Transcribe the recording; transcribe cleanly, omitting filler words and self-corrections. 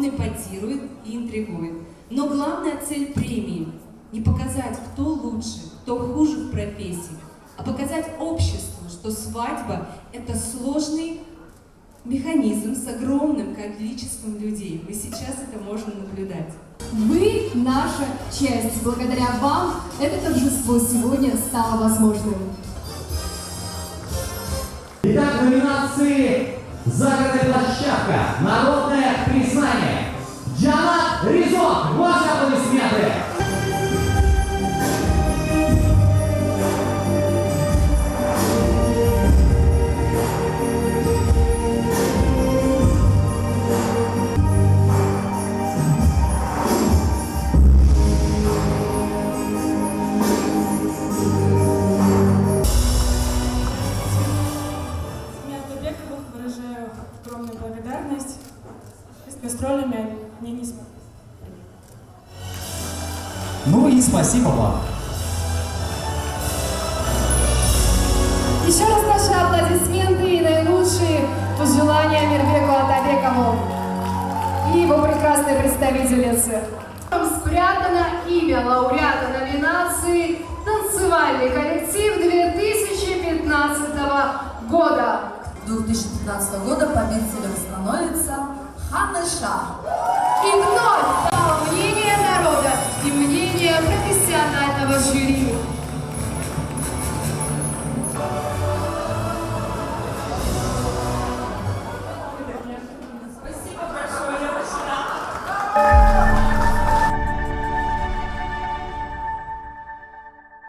Он эпатирует и интригует. Но главная цель премии – не показать, кто лучше, кто хуже в профессии, а показать обществу, что свадьба – это сложный механизм с огромным количеством людей. Мы сейчас это можем наблюдать. Вы – наша часть. Благодаря вам это торжество сегодня стало возможным. Итак, в номинации «Загородная площадка. Народное признание». Джанат Резон. Ваши аплодисменты. Выражаю огромную благодарность. С гастролями мне не смогли. Ну и спасибо вам. Еще раз наши аплодисменты и наилучшие пожелания Мирбеку Атабекову и его прекрасной представительнице. Спрятано имя лауреата номинации «Танцевальный коллектив 2015 года». 2015 года победителем становится Ханна Шах. И вновь мнение народа и мнение профессионального жюри.